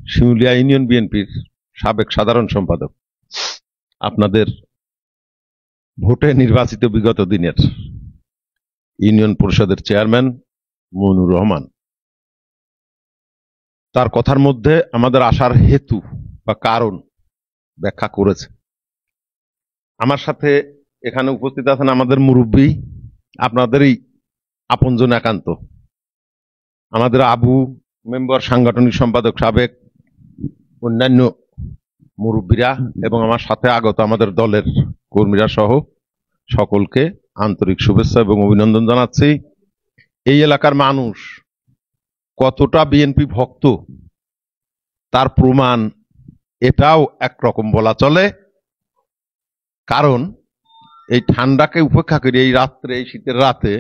Shimulia union বিএনপির সাবেক সাধারণ সম্পাদক, আপনাদের ভোটে নির্বাচিত বিগত দিনের ইউনিয়ন পরিষদের চেয়ারম্যান মইনুর রহমান, তার কথার মধ্যে আমাদের আসার হেতু বা কারণ ব্যাখ্যা করেছে। আমার সাথে এখানে উপস্থিত আছেন আমাদের মুরব্বী, আপনাদেরই আপনজন একান্ত, আমাদের আবু মেম্বার, সাংগঠনিক সম্পাদক সাবেক, অন্যান্য মুরব্বীরা এবং আমার সাথে আগত আমাদের দলের কর্মীরা সহ সকলকে আন্তরিক শুভেচ্ছা এবং অভিনন্দন জানাচ্ছি। এই এলাকার মানুষ কতটা বিএনপি ভক্ত তার প্রমাণ এটাও একরকম বলা চলে, কারণ এই ঠান্ডাকে উপেক্ষা করে এই রাত্রে, এই শীতের রাতে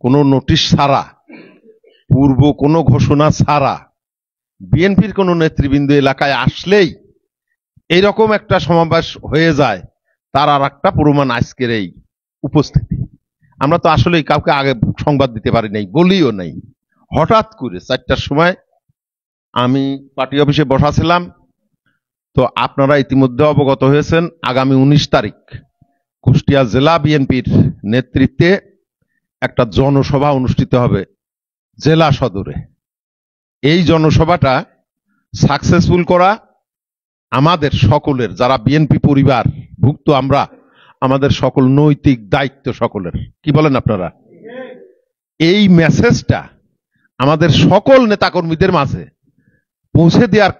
কোনো নোটিশ ছাড়া, পূর্ব কোনো ঘোষণা ছাড়া বিএনপির কোনো নেতৃবৃন্দ এলাকায় আসলেই এইরকম একটা সমাবেশ হয়ে যায়, তার আর একটা প্রমাণ আজকের এই উপস্থিতি। আমরা তো আসলেই কাউকে আগে সংবাদ দিতে পারি নাই, বলিও নাই। হঠাৎ করে 4টার সময় আমি পার্টি অফিসে বসা ছিলাম, তো আপনারা ইতিমধ্যে অবগত হয়েছেন আগামী 19 তারিখ কুষ্টিয়া জেলা বিএনপির নেতৃত্বে একটা জনসভা অনুষ্ঠিত হবে জেলা সদরে। এই জনসভাটা সাকসেসফুল করা আমাদের সকলের, যারা বিএনপি পরিবার ভুক্ত আমরা, আমাদের সকল নৈতিক দায়িত্ব সকলের। কি বলেন আপনারা? এই মেসেজটা আমাদের সকল নেতাকর্মীদের মাঝে পৌঁছে দেওয়ার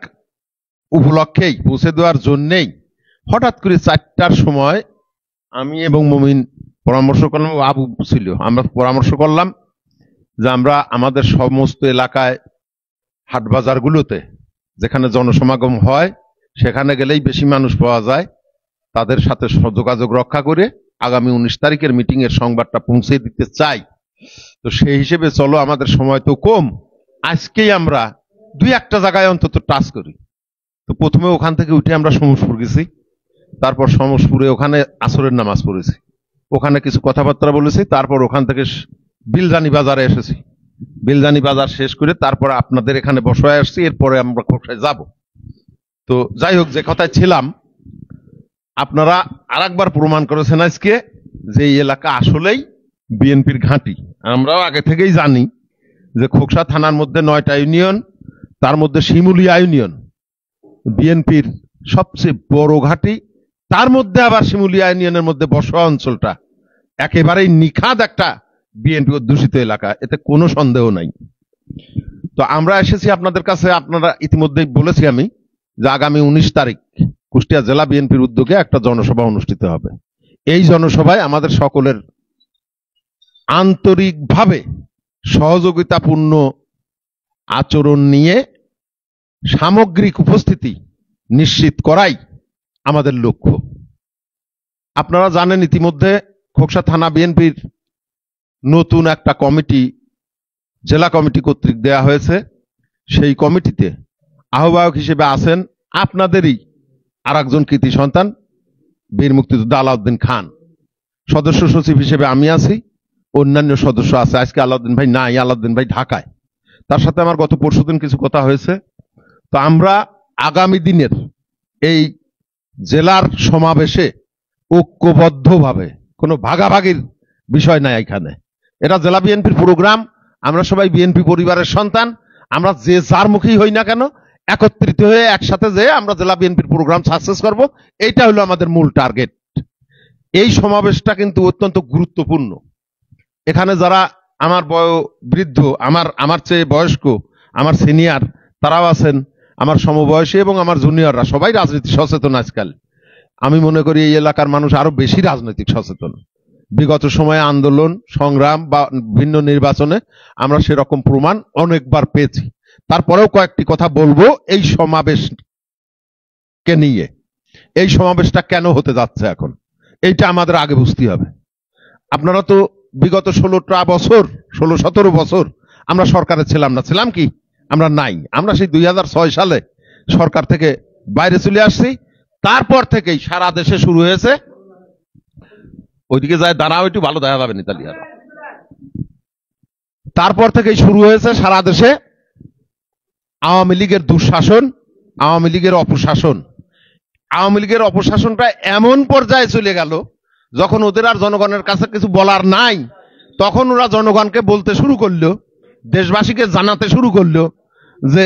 উপলক্ষেই, পৌঁছে দেওয়ার জন্যেই হঠাৎ করে 4টার সময় আমি এবং মমিন পরামর্শ করলাম, আবু ছিল, আমরা পরামর্শ করলাম যে আমরা আমাদের সমস্ত এলাকায় হাটবাজারগুলোতে যেখানে জনসমাগম হয় সেখানে গেলেই বেশি মানুষ পাওয়া যায়, তাদের সাথে যোগাযোগ রক্ষা করে আগামী 19 তারিখের মিটিং এর সংবাদটা পৌঁছে দিতে চাই। তো সেই হিসেবে চলো, আমাদের সময় তো কম, আজকেই আমরা 2-1টা জায়গায় অন্তত টাচ করি। তো প্রথমে ওখান থেকে উঠে আমরা সমসপুর গেছি, তারপর সমসপুরে ওখানে আসরের নামাজ পড়েছি, ওখানে কিছু কথাবার্তা বলেছি, তারপর ওখান থেকে বিলজানি বাজারে এসেছি, বিলজানি বাজার শেষ করে তারপর আপনাদের এখানে বসায় আসছি, এরপরে আমরা খোকসায় যাব। তো যাই হোক, যে কথায় ছিলাম, আপনারা আরেকবার প্রমাণ করেছেন আজকে যে এই এলাকা আসলেই বিএনপির ঘাঁটি। আমরাও আগে থেকেই জানি যে খোকসা থানার মধ্যে 9টা ইউনিয়ন, তার মধ্যে শিমুলিয়া ইউনিয়ন বিএনপির সবচেয়ে বড় ঘাঁটি, তার মধ্যে আবার শিমুলিয়া ইউনিয়নের মধ্যে বসোয়া অঞ্চলটা একেবারেই নিখাদ একটা বিএনপি অধ্যুষিত এলাকা, এতে কোনো সন্দেহ নাই। তো আমরা এসেছি আপনাদের কাছে, আপনারা ইতিমধ্যেই বলেছি আমি যে আগামী 19 তারিখ কুষ্টিয়া জেলা বিএনপির উদ্যোগে একটা জনসভা অনুষ্ঠিত হবে। এই জনসভায় আমাদের সকলের আন্তরিকভাবে সহযোগিতাপূর্ণ আচরণ নিয়ে সামগ্রিক উপস্থিতি নিশ্চিত করাই আমাদের লক্ষ্য। আপনারা জানেন ইতিমধ্যে খোকসা থানা বিএনপির নতুন একটা কমিটি জেলা কমিটি কর্তৃক দেয়া হয়েছে। সেই কমিটিতে আহ্বায়ক হিসেবে আছেন আপনাদেরই আরেকজন কৃতি সন্তান বীর মুক্তিযোদ্ধা আলাউদ্দিন খান, সদস্য সচিব হিসেবে আমি আছি, অন্যান্য সদস্য আছে। আজকে আলাউদ্দিন ভাই নাই, আলাউদ্দিন ভাই ঢাকায়, তার সাথে আমার গত পরশুদিন কিছু কথা হয়েছে। তো আমরা আগামী দিনের এই জেলার সমাবেশে ঐক্যবদ্ধভাবে, কোনো ভাগাভাগির বিষয় নাই এখানে, এটা জেলা বিএনপির প্রোগ্রাম, আমরা সবাই বিএনপি পরিবারের সন্তান, আমরা যে যার মুখেই হই না কেন একত্রিত হয়ে একসাথে যে আমরা জেলা বিএনপির প্রোগ্রাম সাকসেস করব, এইটা হলো আমাদের মূল টার্গেট। এই সমাবেশটা কিন্তু অত্যন্ত গুরুত্বপূর্ণ। এখানে যারা আমার বৃদ্ধ, আমার চেয়ে বয়স্ক, আমার সিনিয়র, তারাও আছেন, আমার সমবয়সী এবং আমার জুনিয়ররা সবাই রাজনীতি সচেতন আজকাল। আমি মনে করি এই এলাকার মানুষ আরো বেশি রাজনৈতিক সচেতন। বিগত সময়ে আন্দোলন সংগ্রাম বা ভিন্ন নির্বাচনে আমরা সেরকম প্রমাণ অনেকবার পেয়েছি। তারপরেও কয়েকটি কথা বলবো এই সমাবেশকে নিয়ে। এই সমাবেশটা কেন হতে যাচ্ছে এখন, এইটা আমাদের আগে বুঝতে হবে। আপনারা তো বিগত 16-17 বছর আমরা সরকারে ছিলাম না, ছিলাম কি? আমরা নাই। আমরা সেই 2006 সালে সরকার থেকে বাইরে চলে আসছি। তারপর থেকেই সারা দেশে শুরু হয়েছে, ওইদিকে যায় দাঁড়াও, একটু ভালো দেখা যাবে ইতালিয়ার। তারপর থেকেই শুরু হয়েছে সারা দেশে আওয়ামী লীগের দুঃশাসন, আওয়ামী লীগের অপশাসন। আওয়ামী লীগের অপশাসনটা এমন পর্যায়ে চলে গেল, যখন ওদের আর জনগণের কাছে কিছু বলার নাই, তখন ওরা জনগণকে বলতে শুরু করলো, দেশবাসীকে জানাতে শুরু করলো যে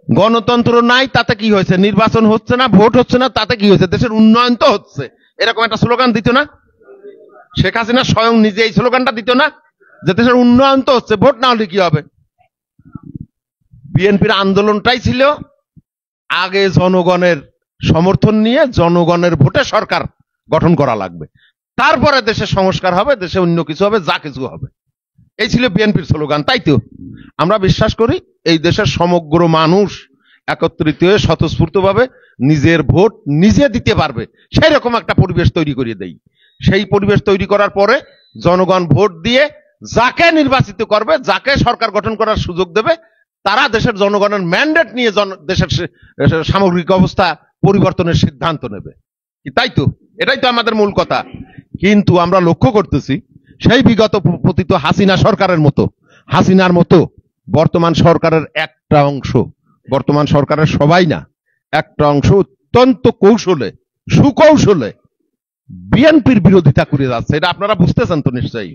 গণতন্ত্র নাই, তাতে কি হয়েছে, নির্বাচন হচ্ছে না, ভোট হচ্ছে না, তাতে কি হয়েছে, দেশের উন্নয়ন তো হচ্ছে। এরকম একটা স্লোগান দিত না শেখ হাসিনা? স্বয়ং নিজে এই স্লোগানটা দিত না যে দেশের উন্নয়ন তো হচ্ছে, ভোট না হলে কি হবে? বিএনপির আন্দোলনটাই ছিল আগে জনগণের সমর্থন নিয়ে জনগণের ভোটে সরকার গঠন করা লাগবে, তারপরে দেশের সংস্কার হবে, দেশে অন্য কিছু হবে, যা কিছু হবে। এই ছিল বিএনপির স্লোগান। তাই তো আমরা বিশ্বাস করি এই দেশের সমগ্র মানুষ একত্রিত হয়ে স্বতঃস্ফূর্তভাবে নিজের ভোট নিজে দিতে পারবে, সেই রকম একটা পরিবেশ তৈরি করে দেই। সেই পরিবেশ তৈরি করার পরে জনগণ ভোট দিয়ে যাকে নির্বাচিত করবে, যাকে সরকার গঠন করার সুযোগ দেবে, তারা দেশের জনগণের ম্যান্ডেট নিয়ে দেশের সামগ্রিক অবস্থা পরিবর্তনের সিদ্ধান্ত নেবে। তাই তো, এটাই তো আমাদের মূল কথা। কিন্তু আমরা লক্ষ্য করতেছি সেই বিগত পতিত হাসিনা সরকারের মতো, হাসিনার মতো বর্তমান সরকারের একটা অংশ, বর্তমান সরকারের সবাই না, একটা অংশ অত্যন্ত কৌশলে, সুকৌশলে বিএনপির বিরোধিতা করে যাচ্ছে। এটা আপনারা বুঝতেছেন তো নিশ্চয়ই।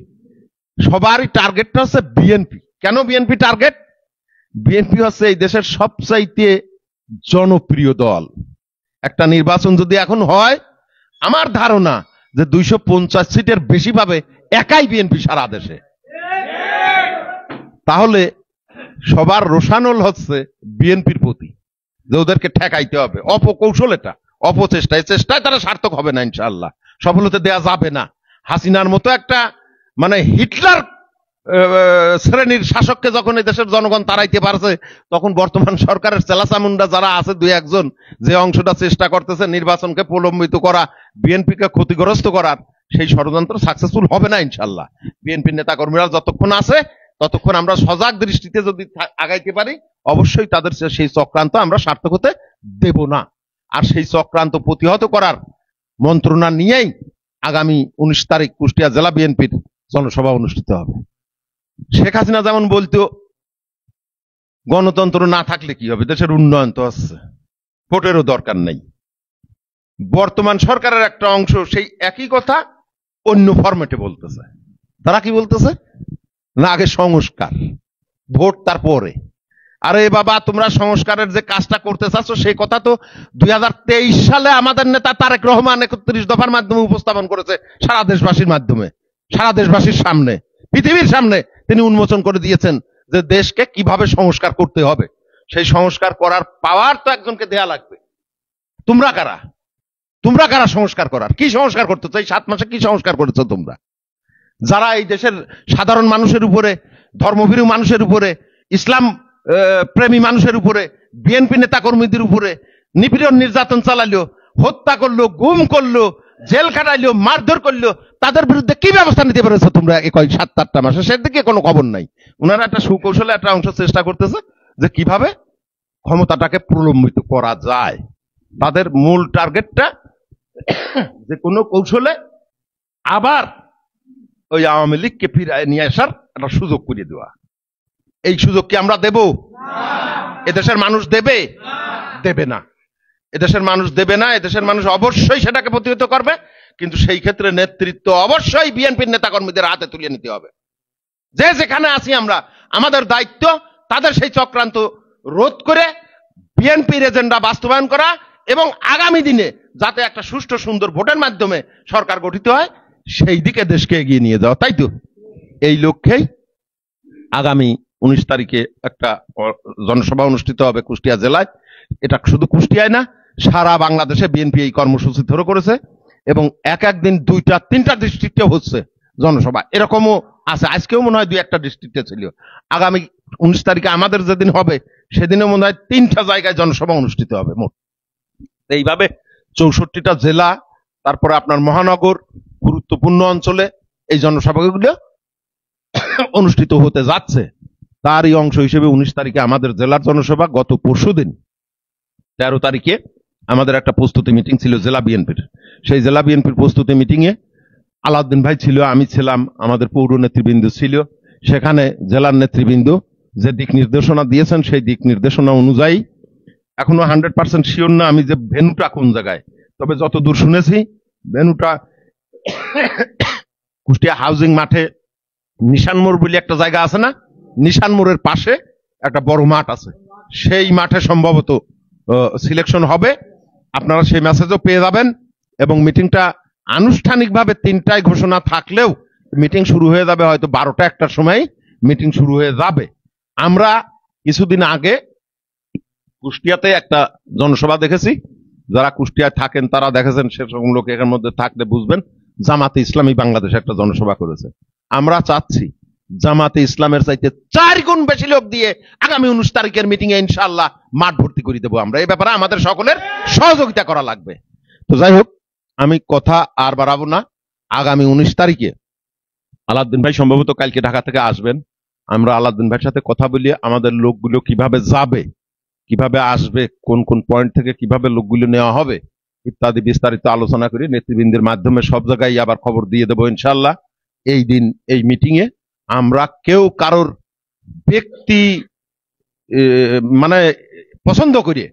সবারই টার্গেটটা হচ্ছে বিএনপি। কেন বিএনপি টার্গেট? বিএনপি হচ্ছে এই দেশের সবচাইতে জনপ্রিয় দল। একটা নির্বাচন যদি এখন হয়, আমার ধারণা যে 250 সিটের বেশি পাবে একাই বিএনপি সারা দেশে। তাহলে সবার রোষানল হচ্ছে বিএনপির প্রতি, যে ওদেরকে ঠেকাইতে হবে। অপকৌশল, এটা অপচেষ্টায়, চেষ্টায় তারা সার্থক হবে না, ইনশাআল্লাহ সফল হতে দেয়া যাবে না। হাসিনার মতো একটা মানে হিটলার শ্রেণীর শাসককে যখন এই দেশের জনগণ তাড়াইতে পারছে, তখন বর্তমান সরকারের চেলাচামুন্ডা যারা আছে, দুই একজন যে অংশটা চেষ্টা করতেছে নির্বাচনকে প্রলম্বিত করা, বিএনপিকে ক্ষতিগ্রস্ত করার, সেই ষড়যন্ত্র সাকসেসফুল হবে না ইনশাআল্লাহ। বিএনপির নেতাকর্মীরা যতক্ষণ আছে ততক্ষণ আমরা সজাগ দৃষ্টিতে যদি আগাইতে পারি, অবশ্যই তাদের সেই চক্রান্ত আমরা সার্থক হতে দেব না। আর সেই চক্রান্ত প্রতিহত করার মন্ত্রণা নিয়েই আগামী 19 তারিখ কুষ্টিয়া জেলা বিএনপির জনসভা অনুষ্ঠিত হবে। শেখ হাসিনা যেমন বলতো গণতন্ত্র না থাকলে কি হবে, দেশের উন্নয়ন তো হচ্ছে, ভোটেরও দরকার নেই। বর্তমান সরকারের একটা অংশ সেই একই কথা অন্য ফরম্যাটে বলতেছে। তারা কি বলতেছে না, আগে সংস্কার, ভোট তারপরে। আরে বাবা, তোমরা সংস্কারের যে কাজটা করতে চাচ্ছ সেই কথা তো 2023 সালে আমাদের নেতা তারেক রহমান 31 দফার মাধ্যমে উপস্থাপন করেছে সারা দেশবাসীর মাধ্যমে, সারা দেশবাসীর সামনে, পৃথিবীর সামনে তিনি উন্মোচন করে দিয়েছেন যে দেশকে কিভাবে সংস্কার করতে হবে। সেই সংস্কার করার পাওয়ার তো একজনকে দেয়া লাগবে। তোমরা কারা? তোমরা কারা সংস্কার করার? কি সংস্কার করতেছ? এই 7 মাসে কি সংস্কার করেছো তোমরা? যারা এই দেশের সাধারণ মানুষের উপরে, ধর্মভীরু মানুষের উপরে, ইসলাম প্রেমী মানুষের উপরে, বিএনপি নেতা কর্মীদের উপরে নিপীড়ন নির্যাতন চালালো, হত্যা করলো, গুম করলো, জেল খাটাইলো, মারধর করলো, তাদের বিরুদ্ধে কি ব্যবস্থা নিতে পেরেছো তোমরা এই 7-8 মাসে? সেদিকে কোনো খবর নাই। ওনারা একটা সুকৌশলে একটা অংশ চেষ্টা করতেছে যে কিভাবে ক্ষমতাটাকে প্রলম্বিত করা যায়। তাদের মূল টার্গেটটা যে কোনো কৌশলে আবার ওই আওয়ামী লীগকে ফিরিয়ে নিয়ে আসার একটা সুযোগ করে দেওয়া। এই সুযোগ কি আমরা দেব? এদেশের মানুষ দেবে? দেবে না। এদেশের মানুষ দেবে না। এদেশের মানুষ অবশ্যই সেটাকে প্রতিহত করবে, কিন্তু সেই ক্ষেত্রে নেতৃত্ব অবশ্যই বিএনপির নেতা কর্মীদের হাতে তুলে নিতে হবে। যে যেখানে আছি আমরা, আমাদের দায়িত্ব তাদের সেই চক্রান্ত রোধ করে বিএনপির এজেন্ডা বাস্তবায়ন করা, এবং আগামী দিনে যাতে একটা সুষ্ঠু সুন্দর ভোটের মাধ্যমে সরকার গঠিত হয়, সেই দিকে দেশকে এগিয়ে নিয়ে যাওয়া। তাই তো, এই লক্ষ্যেই আগামী 19 তারিখে একটা জনসভা অনুষ্ঠিত হবে কুষ্টিয়া জেলায়। এটা শুধু কুষ্টিয়ায় না, সারা বাংলাদেশে বিএনপি এই কর্মসূচি ধরে করেছে, এবং এক একদিন 2-3টা ডিস্ট্রিক্টে হচ্ছে জনসভা। এরকমও আছে, আজকেও মনে হয় 2-1টা ডিস্ট্রিক্টে ছিল। আগামী 19 তারিখে আমাদের যেদিন হবে সেদিনও মনে হয় 3টা জায়গায় জনসভা অনুষ্ঠিত হবে মোট। এইভাবে 64টা জেলা, তারপরে আপনার মহানগর, গুরুত্বপূর্ণ অঞ্চলে এই জনসভাগুলো অনুষ্ঠিত হতে যাচ্ছে। তারই অংশ হিসেবে 19 তারিখে আমাদের জেলার জনসভা। গত পরশুদিন 13 তারিখে আমাদের একটা প্রস্তুতি মিটিং ছিল জেলা বিএনপির। সেই জেলা বিএনপির প্রস্তুতি মিটিং এ আলাউদ্দিন ভাই ছিল, আমি ছিলাম, আমাদের পৌর নেতৃবৃন্দ ছিল। সেখানে জেলার নেতৃবৃন্দ যে দিক নির্দেশনা দিয়েছেন সেই দিক নির্দেশনা অনুযায়ী এখনো 100% শিওর না আমি যে ভেন্যুটা কোন জায়গায়, তবে যতদূর শুনেছি ভেন্যুটা কুষ্টিয়া হাউজিং মাঠে নিশান মোড় বলে একটা জায়গা আছে না, নিশান মোড়ের পাশে একটা বড় মাঠ আছে, সেই মাঠে সম্ভবত সিলেকশন হবে। আপনারা সেই মেসেজও পেয়ে যাবেন এবং মিটিংটা আনুষ্ঠানিকভাবে 3টায় ঘোষণা থাকলেও মিটিং শুরু হয়ে যাবে হয়তো 12টা 1টার সময় মিটিং শুরু হয়ে যাবে। আমরা কিছুদিন আগে কুষ্টিয়াতে একটা জনসভা দেখেছি, যারা কুষ্টিয়ায় থাকেন তারা দেখেছেন, সেসব লোক এর মধ্যে থাকলে বুঝবেন। জামাতে ইসলামী বাংলাদেশ একটা জনসভা করেছে। আমরা চাচ্ছি জামাতে ইসলামের চাইতে 4 গুণ বেশি লোক দিয়ে আগামী 19 তারিখের মিটিং এ ইনশাআল্লাহ মাঠ ভর্তি করে দেবো আমরা। এই ব্যাপারে আমাদের সকলের সহযোগিতা করা লাগবে। তো যাই হোক, আমি কথা আর বাড়াবো না। আগামী 19 তারিখে আলাউদ্দিন ভাই সম্ভবত কালকে ঢাকা থেকে আসবেন। আমরা আলাউদ্দিন ভাইয়ের সাথে কথা বলি আমাদের লোকগুলো কিভাবে যাবে, কিভাবে আসবে, কোন কোন পয়েন্ট থেকে কিভাবে লোকগুলো নেওয়া হবে ইত্যাদি বিস্তারিত আলোচনা করি। নেতৃবৃন্দের মাধ্যমে সব জায়গায় আবার খবর দিয়ে দেবো ইনশাআল্লাহ। এই দিন এই মিটিং এ আমরা কেউ কারোর ব্যক্তি মানে পছন্দ করি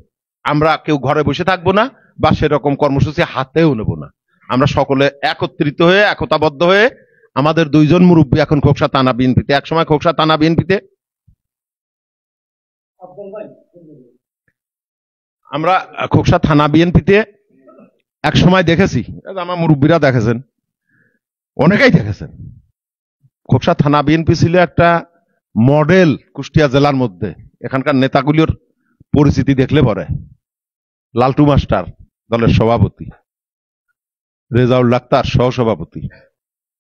আমরা কেউ ঘরে বসে থাকবো না বা সেরকম কর্মসূচি হাতেও নেব না। আমরা সকলে একত্রিত হয়ে একতাবদ্ধ হয়ে, আমাদের 2 জন মুরব্বী এখন খোকসা থানা বিএনপিতে, একসময় খোকসা থানা বিএনপিতে আমরা খোকসা থানা বিএনপিতে এক সময় দেখেছি, আমার মুরব্বীরা দেখেছেন, অনেকেই দেখেছেন, খোকসা থানা বিএনপি ছিল একটা মডেল কুষ্টিয়া জেলার মধ্যে। এখানকার নেতাগুলোর পরিচিতি দেখলে পরে লালটু মাস্টার দলের সভাপতি, রেজাউল ডাক্তার সহসভাপতি,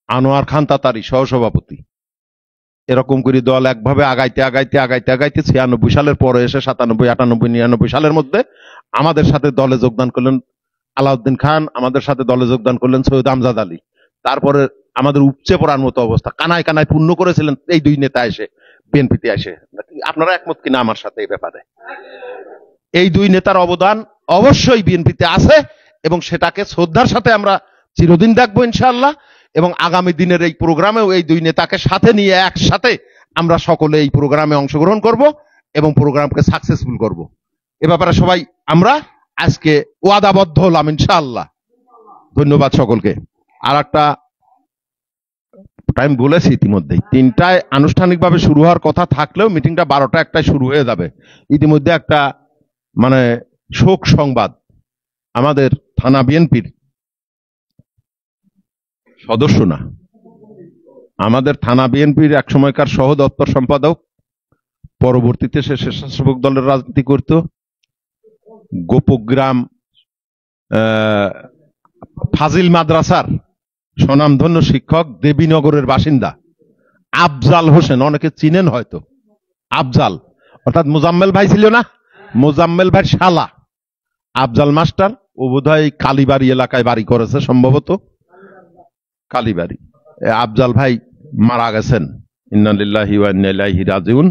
আনোয়ার খান তাতারি সহসভাপতি, এরকম করে দল একভাবে আগাইতে আগাইতে আগাইতে আগাইতে 96 সালের পরে এসে 97, 98, 99 সালের মধ্যে আমাদের সাথে দলে যোগদান করলেন আলাউদ্দিন খান, আমাদের সাথে দলে যোগদান করলেন সৈয়দ আমজাদ আলী। তারপরে আমাদের উপচে পড়ার মতো অবস্থা, কানায় কানায় পূর্ণ করেছিলেন এই 2 নেতা এসে বিএনপিতে এসে। আপনারা একমত কিনা আমার সাথে এই ব্যাপারে? এই 2 নেতার অবদান অবশ্যই বিএনপিতে আছে এবং সেটাকে শ্রদ্ধার সাথে আমরা চিরদিন দেখবো ইনশাআল্লাহ। এবং আগামী দিনের এই প্রোগ্রামেও এই 2 নেতাকে সাথে নিয়ে একসাথে আমরা সকলে এই প্রোগ্রামে অংশগ্রহণ করব এবং প্রোগ্রামকে সাকসেসফুল করব। এ ব্যাপারে সবাই আমরা আজকে ওয়াদাবদ্ধ হলাম ইনশাআল্লাহ। ধন্যবাদ সকলকে। আর একটা টাইম বলেছি ইতিমধ্যেই, 3টায় আনুষ্ঠানিকভাবে শুরু হওয়ার কথা থাকলেও মিটিংটা 12টা 1টায় শুরু হয়ে যাবে। ইতিমধ্যে একটা মানে শোক সংবাদ, আমাদের থানা বিএনপির সদস্য না, আমাদের থানা বিএনপির এক সময়কার সহ দপ্তর সম্পাদক, পরবর্তীতে সে স্বেচ্ছাসেবক দলের রাজনীতি করত, গোপগ্রাম ফাজিল মাদ্রাসার স্বনামধন্য শিক্ষক, দেবীনগরের বাসিন্দা আফজাল হোসেন, অনেকে চিনেন হয়তো আফজাল, অর্থাৎ মোজাম্মেল ভাই ছিল না, মোজাম্মেল ভাই শালা আফজাল মাস্টার, ও বোধহয় কালীবাড়ি এলাকায় বাড়ি করেছে সম্ভবত, কালীবাড়ি। আফজাল ভাই মারা গেছেন, ইন্না লিল্লাহি ওয়া ইন্না ইলাইহি রাজিউন।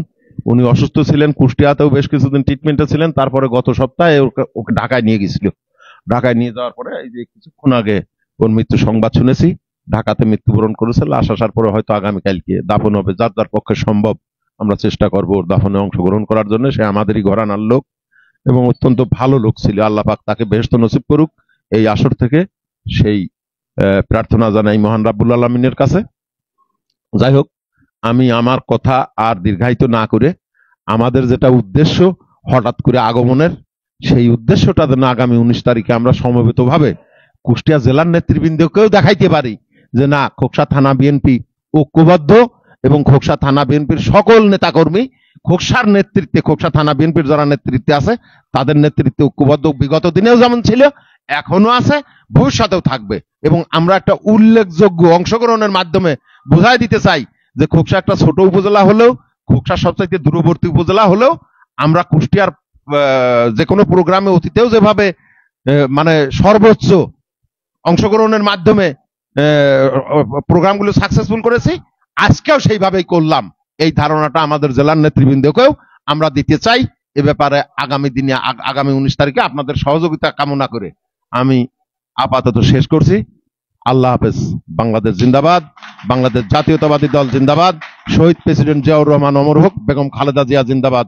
উনি অসুস্থ ছিলেন, কুষ্টিয়াতেও বেশ কিছুদিন ট্রিটমেন্টে ছিলেন। তারপরে গত সপ্তাহে ওকে ঢাকায় নিয়ে গেছিল। ঢাকায় নিয়ে যাওয়ার পরে এই যে কিছুক্ষণ আগে ওর মৃত্যু সংবাদ শুনেছি, ঢাকাতে মৃত্যুবরণ করেছিল। আসার পরে হয়তো আগামীকালকে দাফন হবে, যার যার পক্ষে সম্ভব আমরা চেষ্টা করবো ওর দাফনে অংশগ্রহণ করার জন্য। সে আমাদেরই ঘরানার লোক এবং অত্যন্ত ভালো লোক ছিল। আল্লাহ পাক তাকে বেহেশত নসিব করুক এই আসর থেকে, সেই প্রার্থনা জানাই মহান রাব্বুল আলামিনের কাছে। যাই হোক, আমি আমার কথা আর দীর্ঘায়িত না করে আমাদের যেটা উদ্দেশ্য হঠাৎ করে আগমনের, সেই উদ্দেশ্যটা যেন আগামী 19 তারিখে আমরা সমবেতভাবে কুষ্টিয়া জেলার নেতৃবৃন্দকেও দেখাইতে পারি যে না, খোকসা থানা বিএনপি ঐক্যবদ্ধ এবং খোকসা থানা বিএনপির সকল নেতাকর্মী খোকসার নেতৃত্বে, খোকসা থানা বিএনপির যারা নেতৃত্বে আছে তাদের নেতৃত্বে ঐক্যবদ্ধ, বিগত দিনেও যেমন ছিল এখনো আছে, ভবিষ্যতেও থাকবে। এবং আমরা একটা উল্লেখযোগ্য অংশগ্রহণের মাধ্যমে বোঝাই দিতে চাই যে খোকসা একটা ছোট উপজেলা হলেও, খোকসা সবচাইতে দূরবর্তী উপজেলা হলেও আমরা কুষ্টিয়ার যে কোনো প্রোগ্রামে অতীতেও যেভাবে মানে সর্বোচ্চ অংশগ্রহণের মাধ্যমে প্রোগ্রামগুলো সাকসেসফুল করেছি, আজকেও সেইভাবেই করলাম। এই ধারণাটা আমাদের জেলার নেতৃবৃন্দকেও আমরা দিতে চাই। এ ব্যাপারে আগামী দিনে, আগামী 19 তারিখে আপনাদের সহযোগিতা কামনা করে আমি আপাতত শেষ করছি। আল্লাহ হাফেজ। বাংলাদেশ জিন্দাবাদ, বাংলাদেশ জাতীয়তাবাদী দল জিন্দাবাদ, শহীদ প্রেসিডেন্ট জিয়াউর রহমান অমর হোক, বেগম খালেদা জিয়া জিন্দাবাদ।